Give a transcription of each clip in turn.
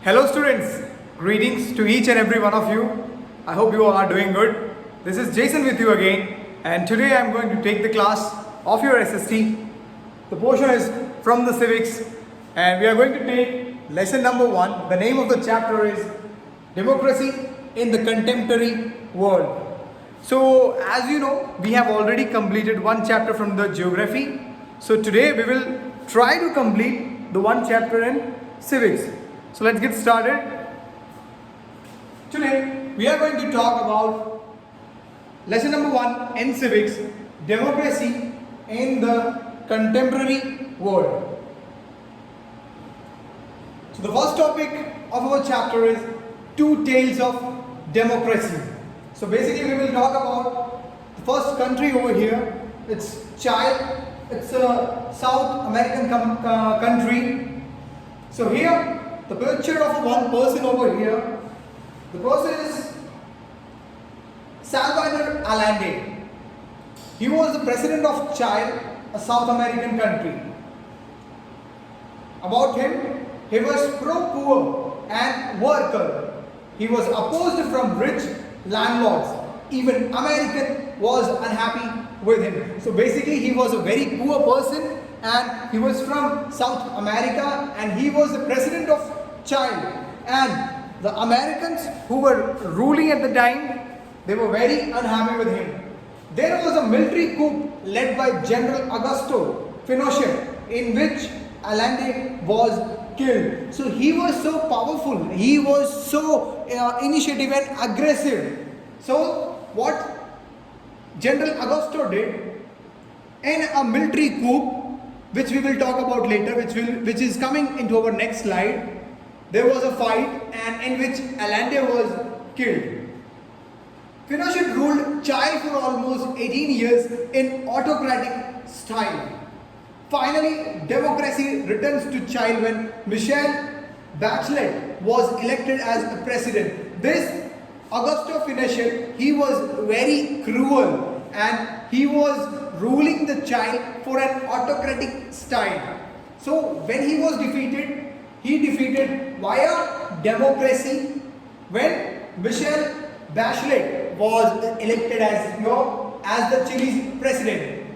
Hello students, greetings to each and every one of you. I hope you all are doing good. This is Jason with you again, and today I am going to take the class of your SST. The portion is from the civics, and we are going to take lesson number 1. The name of the chapter is Democracy in the Contemporary World. So as you know, we have already completed one chapter from the geography. So today we will try to complete the one chapter in civics. So let's get started. Today we are going to talk about lesson number 1 in civics, democracy in the contemporary world. So the first topic of our chapter is two tales of democracy. So basically we will talk about the first country over here. It's Chile. It's a South American country. So here the picture of one person over here. The person is Salvador Allende. He was the president of Chile, a South American country. About him, he was pro-poor and worker. He was opposed from rich landlords. Even American was unhappy with him. So basically he was a very poor person, and he was from South America, and he was the president of Chile. And the Americans who were ruling at the time, they were very unhappy with him. There was a military coup led by General Augusto Pinochet, in which Allende was killed. So he was so powerful, he was so initiative and aggressive. So what General Augusto did in a military coup, which we will talk about later, which is coming into our next slide, there was a fight and in which Allende was killed. Pinochet ruled Chile for almost 18 years in autocratic style. Finally, democracy returns to Chile when Michelle Bachelet was elected as the president. This Augusto Pinochet, he was very cruel and he was ruling the Chile for an autocratic style. So when he was defeated, he defeated via democracy when Michelle Bachelet was elected as the Chile's president.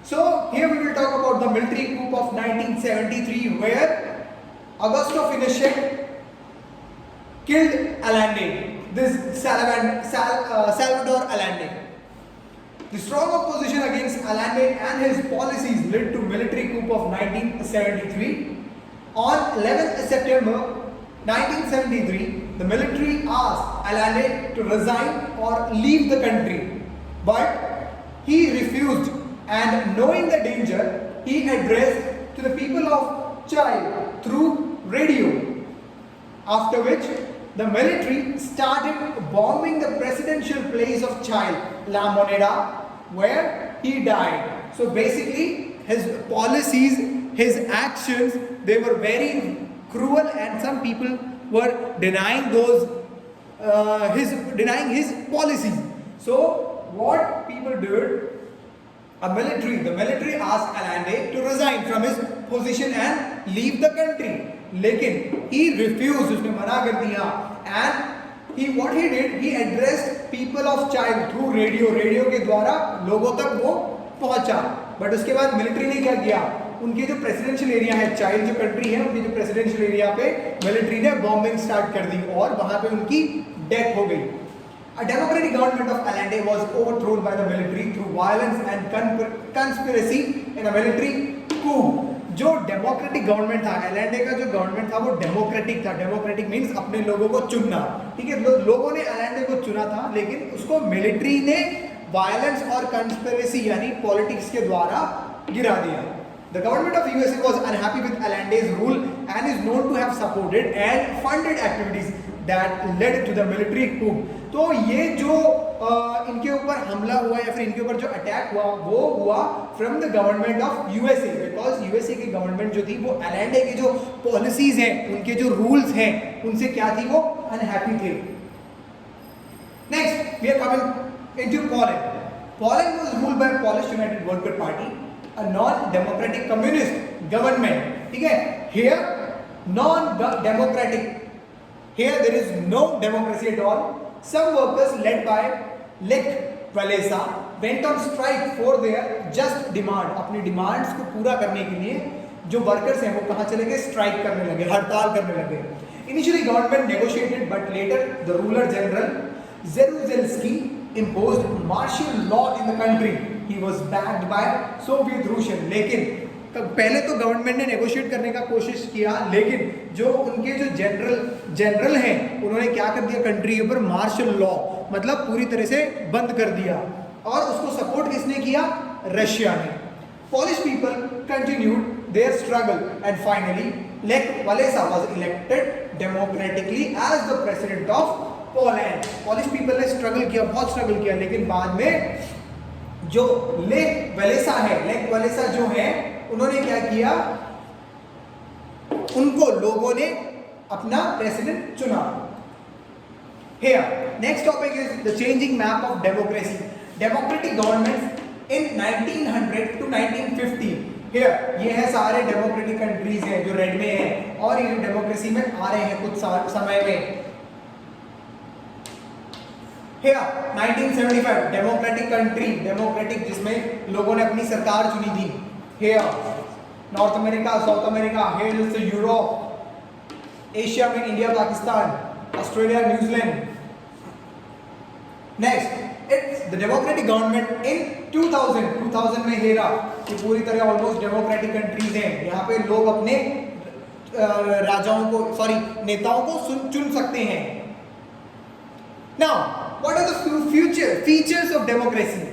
So here we will talk about the military coup of 1973, where Augusto Pinochet killed Allende, this Salvador Allende. The strong opposition against Allende and his policies led to military coup of 1973. On 11th September 1973, the military asked Allende to resign or leave the country, but he refused, and knowing the danger, he addressed to the people of Chile through radio, after which the military started bombing the presidential place of Chile, La Moneda, where he died. So basically his policies, his actions, they were very cruel, and some people were denying his policies. So what people did, the military asked Allende to resign from his position and leave the country. लेकिन he refused, उसने मना कर दिया, and what he did, he addressed people of Chile through radio के द्वारा लोगों तक वो पहुंचा. बट उसके बाद मिलिट्री ने क्या किया, उनके जो प्रेसिडेंशियल एरिया है, चाइल्ड जो कंट्री है, उनके जो प्रेसिडेंशियल एरिया पे मिलिट्री ने बॉम्बिंग स्टार्ट कर दी और वहां पे उनकी डेथ हो गई. A democratic government of Allende was overthrown by the military through violence and conspiracy in a military coup. जो डेमोक्रेटिक गवर्नमेंट था, Allende का जो गवर्नमेंट था वो डेमोक्रेटिक था. डेमोक्रेटिक मीन्स अपने लोगों को चुनना. ठीक है, लोगों ने Allende को चुना था, लेकिन उसको मिलिट्री ने वायलेंस और कंस्पिरेसी यानी पॉलिटिक्स के द्वारा गिरा दिया. The government of USA was unhappy with Allende's rule and is known to have supported and funded activities that led to the military coup. तो ये जो इनके ऊपर हमला हुआ या फिर इनके ऊपर जो अटैक हुआ, वो हुआ from the government of USA, because USA की गवर्नमेंट जो थी वो Allende की जो पॉलिसीज हैं, उनके जो रूल्स हैं, उनसे क्या थी, वो अनहैप्पी थे. Next we are coming into Poland. Poland was ruled by Polish United worker party, a non-democratic communist government. ठीक है, here non-democratic. Here there is no democracy at all. Some workers led by Lech Walesa went on strike for their just demand. अपनी demands को पूरा करने के लिए जो workers हैं वो कहाँ चले गए? स्ट्राइक करने लगे, हड़ताल करने लगे. Initially government negotiated, but later the ruler general Jaruzelski imposed martial law in the country. He was backed by Soviet Russian. लेकिन पहले तो गवर्नमेंट ने नेगोशिएट करने का कोशिश किया, लेकिन जो उनके जो जनरल हैं उन्होंने क्या कर दिया? कंट्री के ऊपर मार्शल लॉ, मतलब पूरी तरह से बंद कर दिया. और उसको सपोर्ट किसने किया? रशिया ने. Polish people continued their struggle and finally Lech Walesa was elected democratically as the president of Poland. Polish people ने स्ट्रगल किया, बहुत स्ट्रगल किया, लेकिन बाद में जो लेक वालेसा जो है उन्होंने क्या किया? उनको लोगों ने अपना प्रेसिडेंट चुना. Here, next topic is the changing map of democracy. Democratic governments in 1900 to 1950. Here, ये है सारे डेमोक्रेटिक कंट्रीज हैं जो रेड में हैं और ये डेमोक्रेसी में आ रहे हैं कुछ समय में. Here, 1975 डेमोक्रेटिक कंट्री, डेमोक्रेटिक जिसमें लोगों ने अपनी सरकार चुनी थी. Here, north America, south America, hills, Europe, Asia में India, Pakistan, Australia, New Zealand. Next, it's the democratic government in 2000 में हेरा. ये पूरी तरह ऑलमोस्ट डेमोक्रेटिक कंट्रीज हैं. यहाँ पे लोग अपने नेताओं को चुन सकते हैं. Now, what are the features of democracy?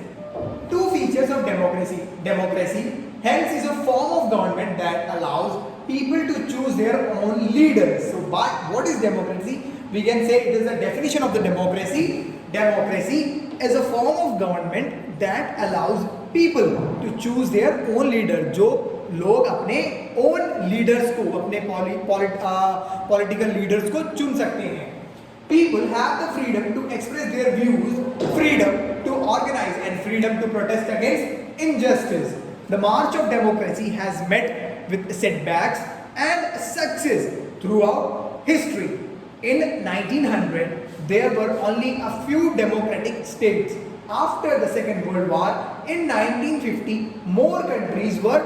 Two features of democracy. Democracy, hence, is a form of government that allows people to choose their own leaders. So, but what is democracy? We can say it is a definition of the democracy. Democracy is a form of government that allows people to choose their own leader. जो लोग अपने own leaders को, अपने political leaders को चुन सकते हैं. People have the freedom to express their views, freedom to organize and freedom to protest against injustice. The march of democracy has met with setbacks and success throughout history. In 1900, there were only a few democratic states. After the Second World War, in 1950, more countries were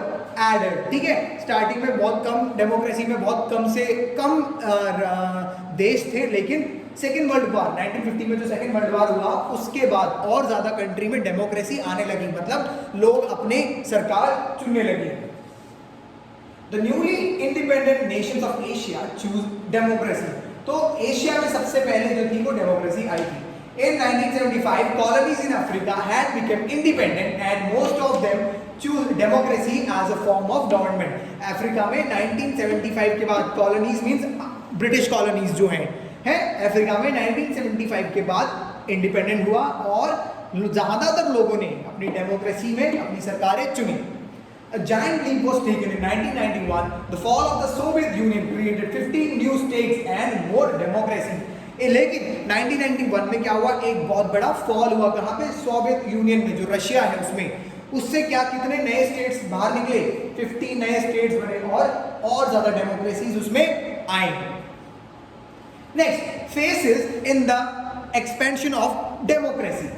added. ठीक है, starting में बहुत कम democracy में बहुत कम से कम देश थे, लेकिन सेकेंड वर्ल्ड वॉर 1950 में जो सेकेंड वर्ल्ड वॉर हुआ उसके बाद और ज़्यादा कंट्री में डेमोक्रेसी आने लगी, मतलब लोग अपने सरकार चुनने लगे. The newly independent Nations of Asia choose democracy. तो एशिया में सबसे पहले जो थी वो डेमोक्रेसी आई थी. In 1975, colonies in Africa had become independent and most of them choose democracy as a form of government. Africa में 1975 के बाद colonies means ब्रिटिश colonies जो हैं अफ्रीका में 1975 के बाद इंडिपेंडेंट हुआ और ज़्यादातर लोगों ने अपनी डेमोक्रेसी में अपनी सरकारें चुनी. A giant leap was taken in 1991. The fall of the Soviet Union created 15 new states and more democracy. लेकिन 1991 में क्या हुआ? एक बहुत बड़ा फॉल हुआ. कहाँ पे? सोवियत यूनियन में, जो रशिया है उसमें. उससे क्या कितने नए स्टेट्स बाहर निकले? 15 नए स्टेट्स बने और ज़्यादा डेमोक्रेसीज उसमें आई. Next, phases in the expansion of democracy.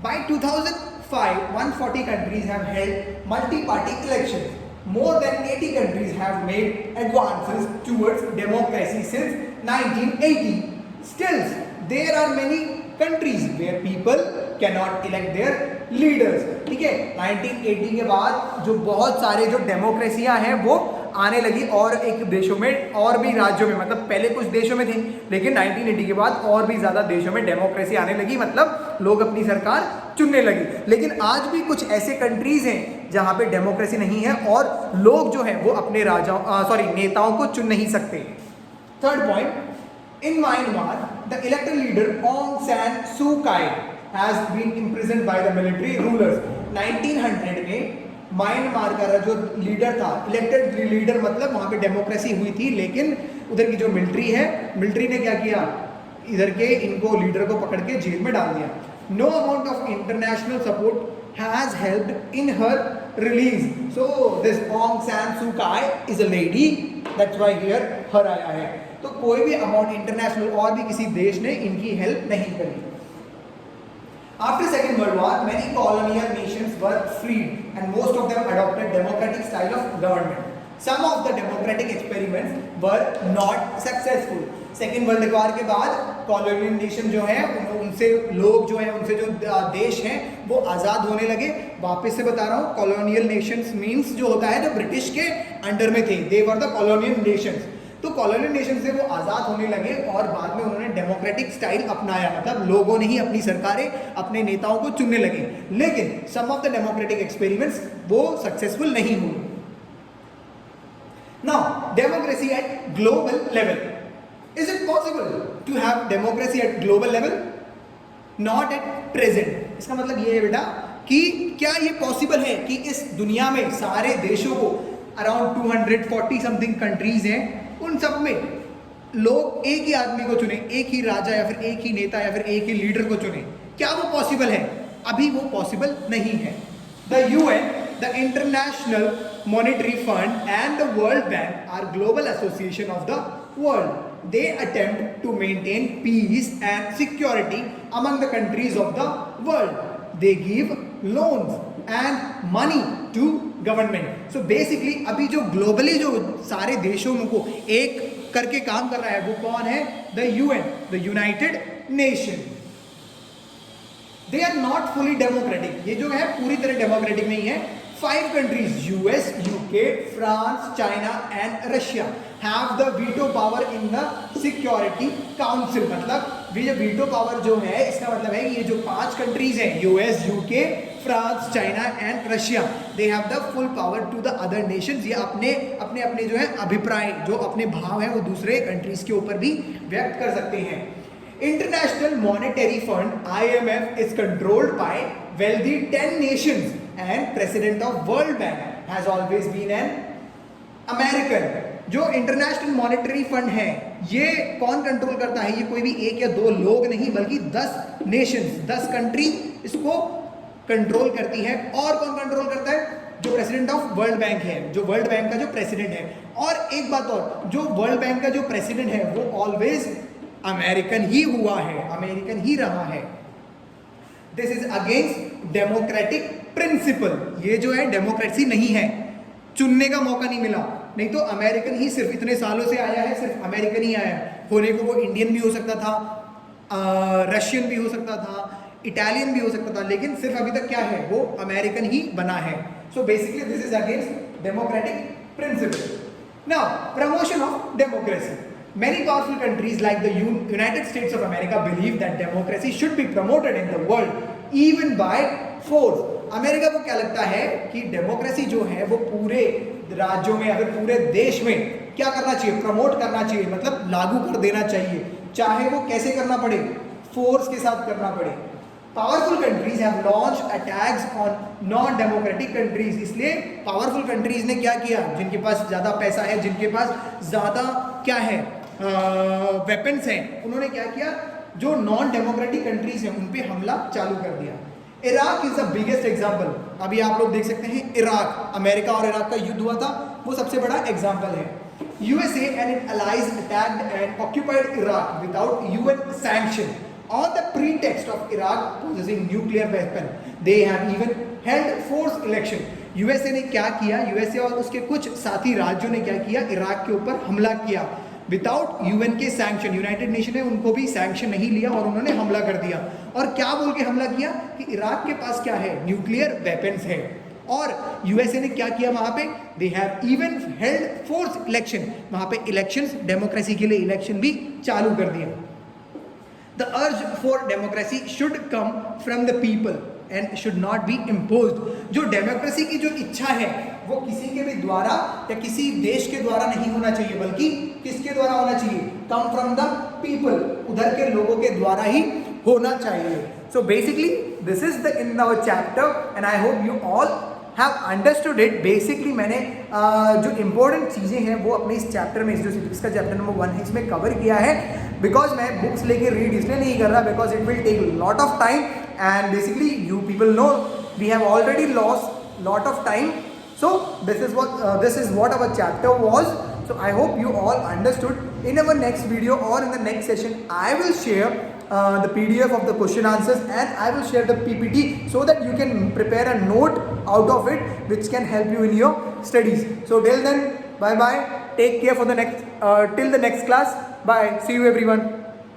By 2005, 140 countries have held multi-party elections. More than 80 countries have made advances towards democracy since 1980. Still, there are many countries where people cannot elect their leaders. ठीक है, 1980 के बाद जो बहुत सारे जो डेमोक्रेसियाँ हैं वो आने लगी और एक देशों में और भी राज्यों में, मतलब पहले कुछ देशों में थी लेकिन 1980 के बाद और भी ज़्यादा देशों में डेमोक्रेसी आने लगी, मतलब लोग अपनी सरकार चुनने लगी. लेकिन आज भी कुछ ऐसे कंट्रीज़ हैं जहाँ पे डेमोक्रेसी नहीं है और लोग जो हैं वो अपने नेताओं को चुन नहीं सकते. Third point, in Myanmar, the elected leader Aung San Suu Kyi has been imprisoned by the military rulers. 1900 में म्यांमार का जो लीडर था, इलेक्टेड लीडर, मतलब वहाँ पे डेमोक्रेसी हुई थी, लेकिन उधर की जो मिलिट्री है, मिलिट्री ने क्या किया? इधर के इनको लीडर को पकड़ के जेल में डाल दिया. No amount of international support has helped in her release. So this Aung San Suu Kyi is a lady that's why here her आया है। तो कोई भी अमाउंट इंटरनेशनल और भी किसी देश ने इनकी हेल्प नहीं करी। After Second World War, many colonial nations were freed and most of them adopted democratic style of government. Some of the democratic experiments were not successful. Second world war के बाद कॉलोनियल नेशन जो है उनसे लोग जो है उनसे जो देश हैं वो आज़ाद होने लगे। वापस से बता रहा हूँ, कॉलोनियल नेशंस मींस जो होता है जो ब्रिटिश के अंडर में थे, दे वर द कॉलोनियल नेशंस। तो कॉलोनियल नेशन से वो आज़ाद होने लगे और बाद में उन्होंने डेमोक्रेटिक स्टाइल अपनाया, मतलब लोगों ने ही अपनी सरकारें अपने नेताओं को चुनने लगे। लेकिन some of the democratic experiments वो सक्सेसफुल नहीं हुए। Now democracy at global level, is it possible to have democracy at global level? Not at present. इसका मतलब ये है बेटा कि क्या ये पॉसिबल है कि इस दुनिया में सारे देशों को, अराउंड 240 समथिंग कंट्रीज हैं, उन सब में लोग एक ही आदमी को चुने, एक ही राजा या फिर एक ही नेता या फिर एक ही लीडर को चुने? क्या वो पॉसिबल है? अभी वो पॉसिबल नहीं है। The UN, the International Monetary Fund and the World Bank are global association of the world. They attempt to maintain peace and security among the countries of the world. They give loans and money to government. So basically अभी जो globally जो सारे देशों को एक करके काम कर रहा है वो कौन है? The UN, the United Nations. They are not fully democratic. ये जो है पूरी तरह डेमोक्रेटिक नहीं है। 5 countries, US, UK, France, China and Russia have the veto power in the Security Council. मतलब ये वीटो पावर जो है इसका मतलब है ये जो 5 कंट्रीज हैं, US, UK, France, China and Russia, they have the full power to the other nations. ये अपने अपने अपने जो है अभिप्राय, जो अपने भाव है वो दूसरे कंट्रीज के ऊपर भी व्यक्त कर सकते हैं. International Monetary Fund IMF is controlled by wealthy 10 nations and president of World Bank has always been an American. जो इंटरनेशनल मॉनेटरी फंड है ये कौन कंट्रोल करता है? ये कोई भी एक या दो लोग नहीं बल्कि 10 नेशंस, 10 कंट्री इसको कंट्रोल करती है. और कौन कंट्रोल करता है? जो प्रेसिडेंट ऑफ वर्ल्ड बैंक है, जो वर्ल्ड बैंक का जो प्रेसिडेंट है. और एक बात और, जो वर्ल्ड बैंक का जो प्रेसिडेंट है वो ऑलवेज अमेरिकन ही हुआ है, अमेरिकन ही रहा है. This is against democratic principle. ये जो है डेमोक्रेसी नहीं है, चुनने का मौका नहीं मिला. नहीं तो अमेरिकन ही सिर्फ इतने सालों से आया है, सिर्फ अमेरिकन ही आया है. होने को वो इंडियन भी हो सकता था, रशियन भी हो सकता था, इटालियन भी हो सकता था, लेकिन सिर्फ अभी तक क्या है वो अमेरिकन ही बना है. So basically this is against democratic principle. Now promotion of democracy. Many powerful countries like the United States of America believe that democracy should be promoted in the world even by force. America को क्या लगता है कि democracy जो है वो पूरे राज्यों में या फिर पूरे देश में क्या करना चाहिए? प्रमोट करना चाहिए, मतलब लागू कर देना चाहिए, चाहे वो कैसे करना पड़े, फोर्स के साथ करना पड़े. Powerful countries have launched attacks on non democratic countries. इसलिए पावरफुल कंट्रीज ने क्या किया? जिनके पास ज़्यादा पैसा है, जिनके पास ज़्यादा क्या है वेपन्स हैं, उन्होंने क्या किया? जो नॉन डेमोक्रेटिक कंट्रीज हैं उन पे हमला चालू कर दिया. Iraq is the biggest example. अभी आप लोग देख सकते हैं इराक, अमेरिका और इराक का युद्ध हुआ था, वो सबसे बड़ा एग्जाम्पल है. USA and its allies attacked and occupied Iraq without UN sanction on the pretext of Iraq possessing nuclear weapon. They have even held forced election. USA ने क्या किया? USA और उसके कुछ साथी राज्यों ने क्या किया? इराक के ऊपर हमला किया विदाउट यूएन के सैंक्शन. यूनाइटेड नेशन ने उनको भी सैंक्शन नहीं लिया और उन्होंने हमला कर दिया. और क्या बोल के हमला किया? कि इराक के पास क्या है? न्यूक्लियर वेपन्स है. और यूएसए ने क्या किया वहां पे? They have even held force election. वहां पे इलेक्शंस, डेमोक्रेसी के लिए इलेक्शन भी चालू कर दिया. The urge for democracy should come from the people and should not be imposed. जो डेमोक्रेसी की जो इच्छा है वो किसी के भी द्वारा या किसी देश के द्वारा नहीं होना चाहिए, बल्कि किसके द्वारा होना चाहिए? कम फ्रॉम द पीपल, उधर के लोगों के द्वारा ही होना चाहिए. So basically this is the in our chapter and I hope you all have understood it. Basically मैंने जो इंपॉर्टेंट चीज़ें हैं वो अपने इस चैप्टर में, जो इसका चैप्टर नंबर 1 है, इसमें कवर किया है. बिकॉज मैं बुक्स लेके रीड इसलिए नहीं कर रहा, because it will take lot of time and basically you people know we have already lost lot of time. So this is what our chapter was. So I hope you all understood. In our next video or in the next session, I will share the PDF of the question answers, and I will share the PPT so that you can prepare a note out of it which can help you in your studies. So till then, bye bye, take care for the next till the next class. Bye, see you everyone.